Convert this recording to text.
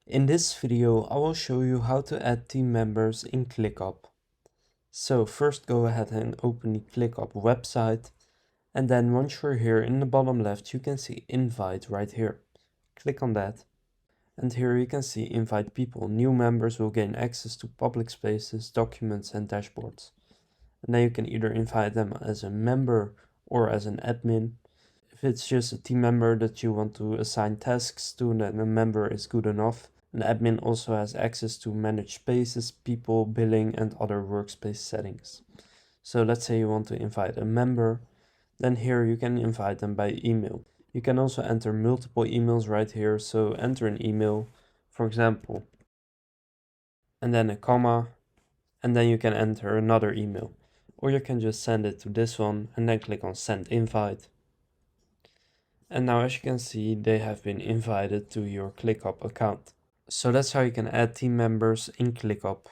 In this video, I will show you how to add team members in ClickUp. So first go ahead and open the ClickUp website, and then once you're here in the bottom left you can see invite right here. Click on that, and here you can see invite people. New members will gain access to public spaces, documents and dashboards. And then you can either invite them as a member or as an admin. If it's just a team member that you want to assign tasks to, then a member is good enough. An admin also has access to manage spaces, people, billing and other workspace settings. So let's say you want to invite a member, then here you can invite them by email. You can also enter multiple emails right here, so enter an email, for example, and then a comma, and then you can enter another email. Or you can just send it to this one and then click on send invite. And now as you can see, they have been invited to your ClickUp account. So that's how you can add team members in ClickUp.